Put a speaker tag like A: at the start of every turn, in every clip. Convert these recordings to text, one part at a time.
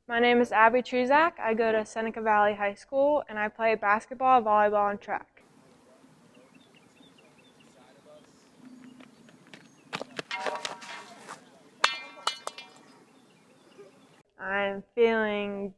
A: My name is Abbie Trzeciak. I go to Seneca Valley High School and I play basketball, volleyball, and track. I'm feeling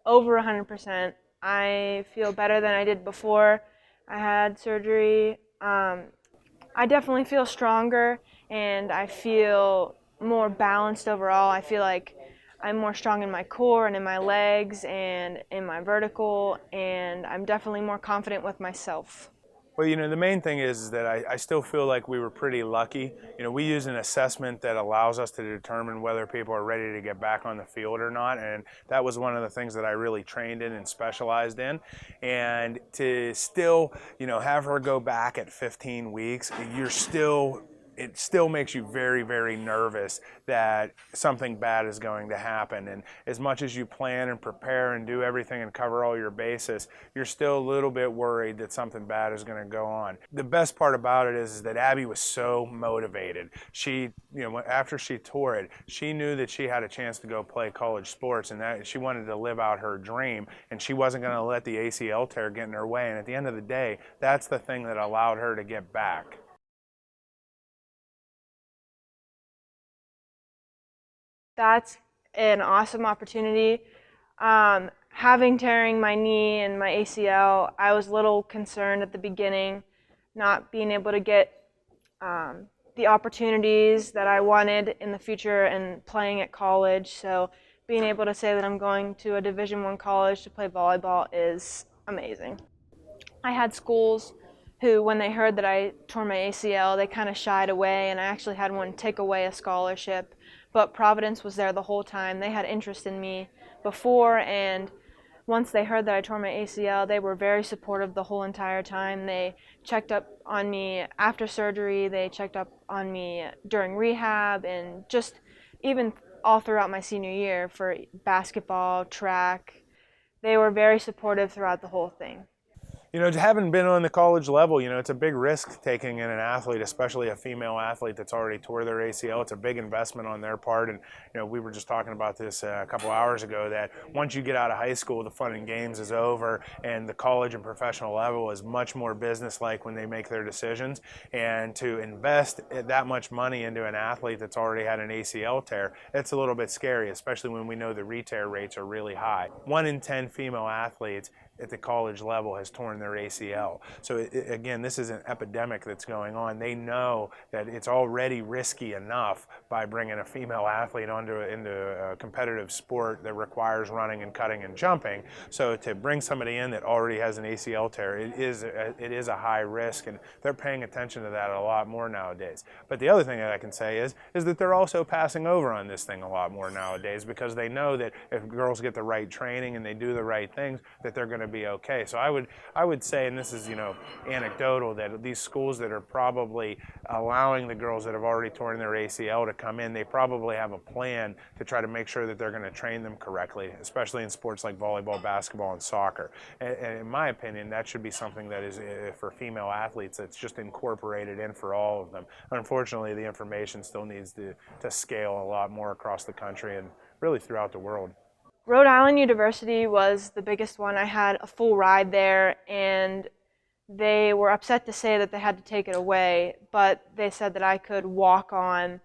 A: over 100%. I feel better than I did before I had surgery. I definitely feel stronger and I feel more balanced overall. I feel like I'm more strong in my core and in my legs and in my vertical, and I'm definitely more confident with myself.
B: Well, the main thing is that I still feel like we were pretty lucky. We use an assessment that allows us to determine whether people are ready to get back on the field or not. And that was one of the things that I really trained in and specialized in. And to still, have her go back at 15 weeks, it still makes you very, very nervous that something bad is going to happen. And as much as you plan and prepare and do everything and cover all your bases, you're still a little bit worried that something bad is going to go on. The best part about it is that Abbie was so motivated. She, after she tore it, she knew that she had a chance to go play college sports and that she wanted to live out her dream, and she wasn't going to let the ACL tear get in her way. And at the end of the day, that's the thing that allowed her to get back.
A: That's an awesome opportunity. Having tearing my knee and my ACL, I was a little concerned at the beginning, not being able to get the opportunities that I wanted in the future and playing at college. So being able to say that I'm going to a Division I college to play volleyball is amazing. I had schools who, when they heard that I tore my ACL, they kind of shied away, and I actually had one take away a scholarship. But Providence was there the whole time. They had interest in me before, and once they heard that I tore my ACL, they were very supportive the whole entire time. They checked up on me after surgery, they checked up on me during rehab, and just even all throughout my senior year for basketball, track. They were very supportive throughout the whole thing.
B: Having been on the college level, it's a big risk taking in an athlete, especially a female athlete that's already tore their ACL. It's a big investment on their part. And, we were just talking about this a couple hours ago, that once you get out of high school, the fun and games is over, and the college and professional level is much more business-like when they make their decisions. And to invest that much money into an athlete that's already had an ACL tear, it's a little bit scary, especially when we know the re-tear rates are really high. 1 in 10 female athletes at the college level has torn their ACL. So again, this is an epidemic that's going on. They know that it's already risky enough by bringing a female athlete into a competitive sport that requires running and cutting and jumping. So to bring somebody in that already has an ACL tear, it is a high risk, and they're paying attention to that a lot more nowadays. But the other thing that I can say is that they're also passing over on this thing a lot more nowadays, because they know that if girls get the right training and they do the right things, that they're going to be okay. So I would say, and this is anecdotal, that these schools that are probably allowing the girls that have already torn their ACL to come in, they probably have a plan to try to make sure that they're going to train them correctly, especially in sports like volleyball, basketball, and soccer. And in my opinion, that should be something that is, for female athletes, that's just incorporated in for all of them. Unfortunately, the information still needs to scale a lot more across the country and really throughout the world.
A: Rhode Island University was the biggest one. I had a full ride there, and they were upset to say that they had to take it away, but they said that I could walk on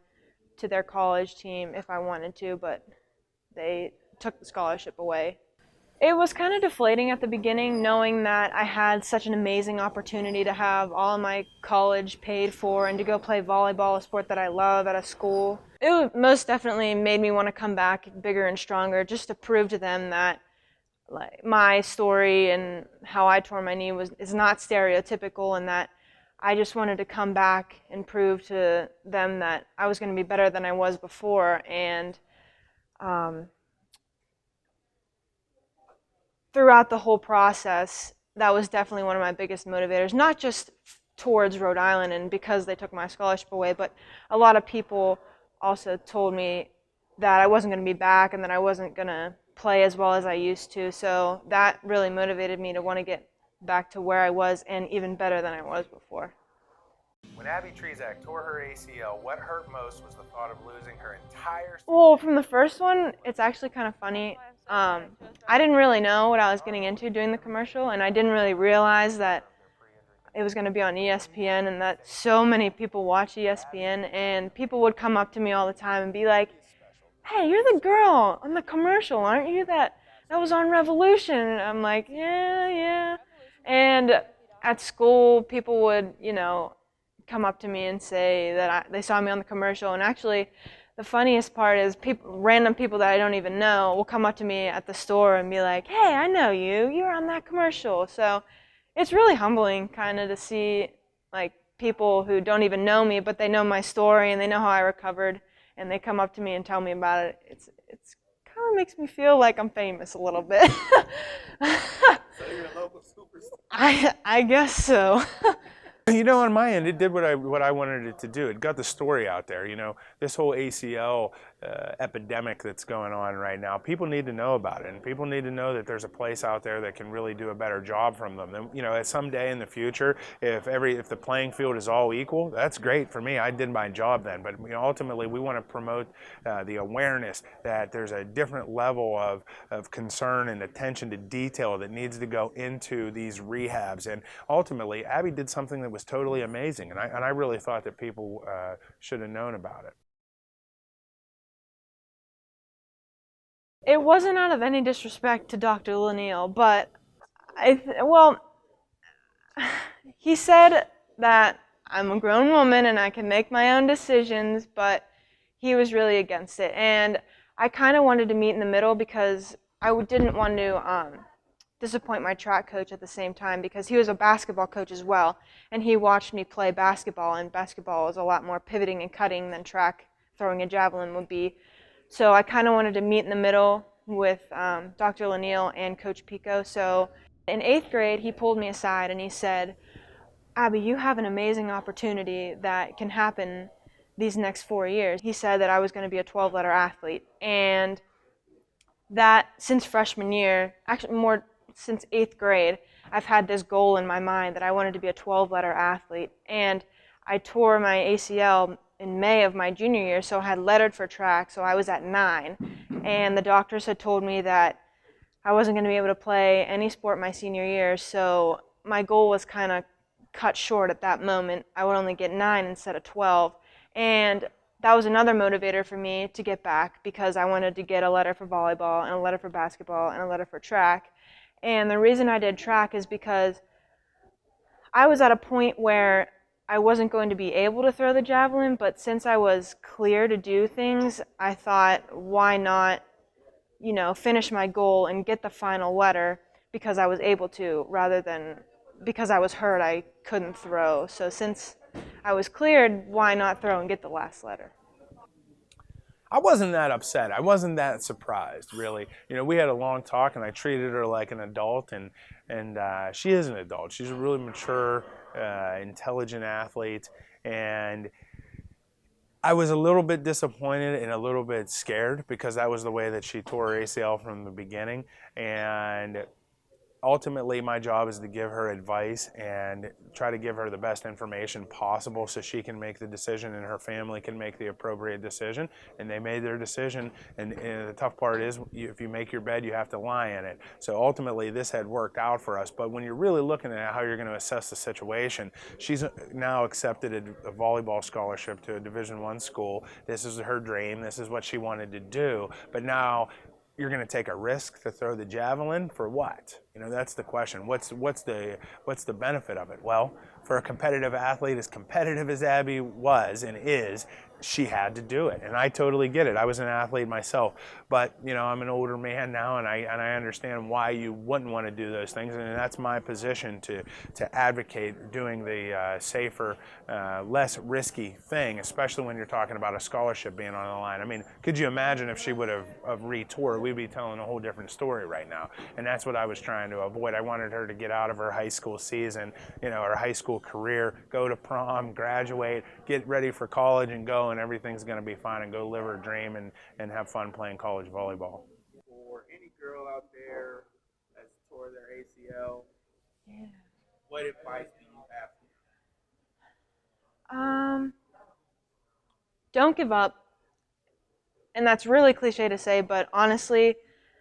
A: to their college team if I wanted to, but they took the scholarship away. It was kind of deflating at the beginning, knowing that I had such an amazing opportunity to have all of my college paid for and to go play volleyball, a sport that I love, at a school. It most definitely made me want to come back bigger and stronger, just to prove to them that my story and how I tore my knee is not stereotypical, and that I just wanted to come back and prove to them that I was going to be better than I was before. And throughout the whole process, that was definitely one of my biggest motivators, not just towards Rhode Island and because they took my scholarship away, but a lot of people also told me that I wasn't going to be back and that I wasn't going to play as well as I used to. So that really motivated me to want to get back to where I was and even better than I was before.
B: When Abbie Trzeciak tore her ACL, what hurt most was the thought of losing her entire season.
A: Well, from the first one, it's actually kind of funny. I didn't really know what I was getting into doing the commercial, and I didn't really realize that it was going to be on ESPN and that so many people watch ESPN, and people would come up to me all the time and be like, "Hey, you're the girl on the commercial, aren't you? That was on Revolution." And I'm like, "Yeah, yeah." And at school, people would, come up to me and say that they saw me on the commercial. And actually, the funniest part is random people that I don't even know will come up to me at the store and be like, "Hey, I know you. You were on that commercial." So it's really humbling kind of to see like people who don't even know me, but they know my story and they know how I recovered, and they come up to me and tell me about it. It's kind of makes me feel like I'm famous a little bit.
B: So you're a local superstar.
A: I guess so.
B: You know, on my end, it did what I wanted it to do. It got the story out there. You know, this whole ACL epidemic that's going on right now. People need to know about it, and people need to know that there's a place out there that can really do a better job from them. And, you know, someday in the future, if the playing field is all equal, that's great for me. I did my job then. But ultimately, we want to promote the awareness that there's a different level of concern and attention to detail that needs to go into these rehabs. And ultimately, Abbie did something that was totally amazing, and I really thought that people should have known about it.
A: It wasn't out of any disrespect to Dr. Laniel, but he said that I'm a grown woman and I can make my own decisions, but he was really against it. And I kind of wanted to meet in the middle because I didn't want to disappoint my track coach at the same time, because he was a basketball coach as well, and he watched me play basketball, and basketball is a lot more pivoting and cutting than track throwing a javelin would be. So I kind of wanted to meet in the middle with Dr. Laniel and Coach Pico. So in 8th grade, he pulled me aside and he said, "Abbie, you have an amazing opportunity that can happen these next 4 years." He said that I was going to be a 12-letter athlete, and that since freshman year, actually more since 8th grade, I've had this goal in my mind that I wanted to be a 12-letter athlete. And I tore my ACL in May of my junior year, so I had lettered for track, so I was at 9. And the doctors had told me that I wasn't going to be able to play any sport my senior year, so my goal was kind of cut short at that moment. I would only get 9 instead of 12. And that was another motivator for me to get back, because I wanted to get a letter for volleyball and a letter for basketball and a letter for track. And the reason I did track is because I was at a point where I wasn't going to be able to throw the javelin, but since I was clear to do things, I thought, why not, finish my goal and get the final letter because I was able to, rather than because I was hurt I couldn't throw. So since I was cleared, why not throw and get the last letter?
B: I wasn't that upset. I wasn't that surprised, really. You know, we had a long talk, and I treated her like an adult, and she is an adult. She's a really mature, intelligent athlete, and I was a little bit disappointed and a little bit scared because that was the way that she tore her ACL from the beginning. And ultimately, my job is to give her advice and try to give her the best information possible so she can make the decision and her family can make the appropriate decision. And they made their decision. And the tough part is, if you make your bed, you have to lie in it. So ultimately, this had worked out for us. But when you're really looking at how you're going to assess the situation, she's now accepted a volleyball scholarship to a Division I school. This is her dream. This is what she wanted to do. But now, you're going to take a risk to throw the javelin for what? You know, that's the question. What's the benefit of it? Well, for a competitive athlete as competitive as Abbie was and is, she had to do it, and I totally get it. I was an athlete myself, but you know, I'm an older man now, and I understand why you wouldn't want to do those things, and that's my position to advocate doing the safer, less risky thing, especially when you're talking about a scholarship being on the line. I mean, could you imagine if she would have retore? We'd be telling a whole different story right now, and that's what I was trying to avoid. I wanted her to get out of her high school season, you know, her high school career, go to prom, graduate, get ready for college, and go, and everything's going to be fine, and go live her dream and have fun playing college volleyball.
C: For any girl out there that's tore their ACL, what advice do you have?
A: Don't give up. And that's really cliche to say, but honestly,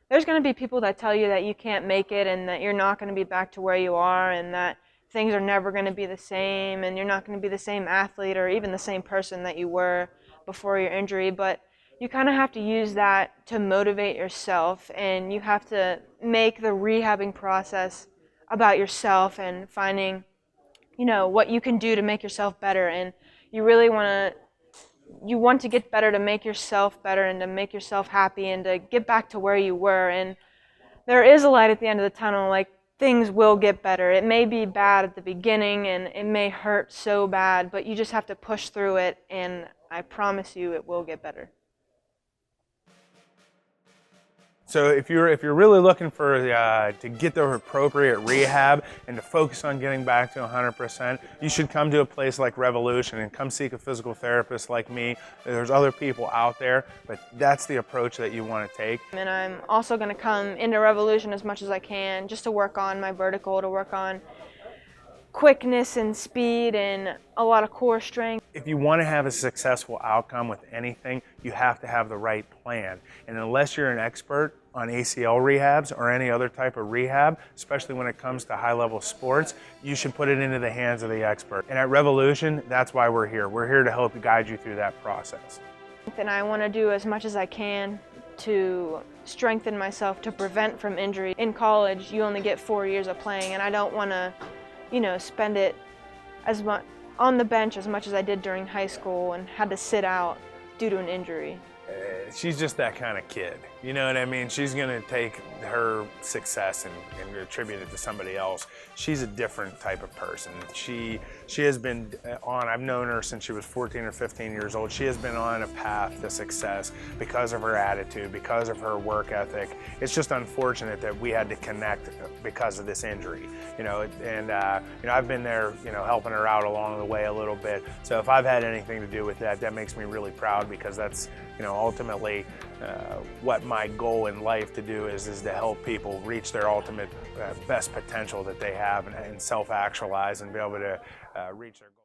A: there's going to be people that tell you that you can't make it and that you're not going to be back to where you are and that things are never going to be the same and you're not going to be the same athlete or even the same person that you were before your injury. But you kind of have to use that to motivate yourself, and you have to make the rehabbing process about yourself and finding, what you can do to make yourself better. And you really want to get better to make yourself better and to make yourself happy and to get back to where you were. And there is a light at the end of the tunnel. Like, things will get better. It may be bad at the beginning and it may hurt so bad, but you just have to push through it, and I promise you it will get better.
B: So if you're really looking for to get the appropriate rehab and to focus on getting back to 100%, you should come to a place like Revolution and come seek a physical therapist like me. There's other people out there, but that's the approach that you want to take.
A: And I'm also going to come into Revolution as much as I can just to work on my vertical, to work on quickness and speed and a lot of core strength.
B: If you want to have a successful outcome with anything, you have to have the right plan. And unless you're an expert on ACL rehabs or any other type of rehab, especially when it comes to high-level sports, you should put it into the hands of the expert. And at Revolution, that's why we're here. We're here to help guide you through that process.
A: And I want to do as much as I can to strengthen myself to prevent from injury. In college, you only get 4 years of playing, and I don't want to spend it as much on the bench as much as I did during high school and had to sit out due to an injury.
B: She's just that kind of kid, you know what I mean? She's gonna take her success and attribute it to somebody else. She's a different type of person. She has been I've known her since she was 14 or 15 years old. She has been on a path to success because of her attitude, because of her work ethic. It's just unfortunate that we had to connect because of this injury, and I've been there, helping her out along the way a little bit. So if I've had anything to do with that, that makes me really proud, because that's, ultimately what my goal in life to do is to help people reach their ultimate best potential that they have and self-actualize and be able to reach their goal.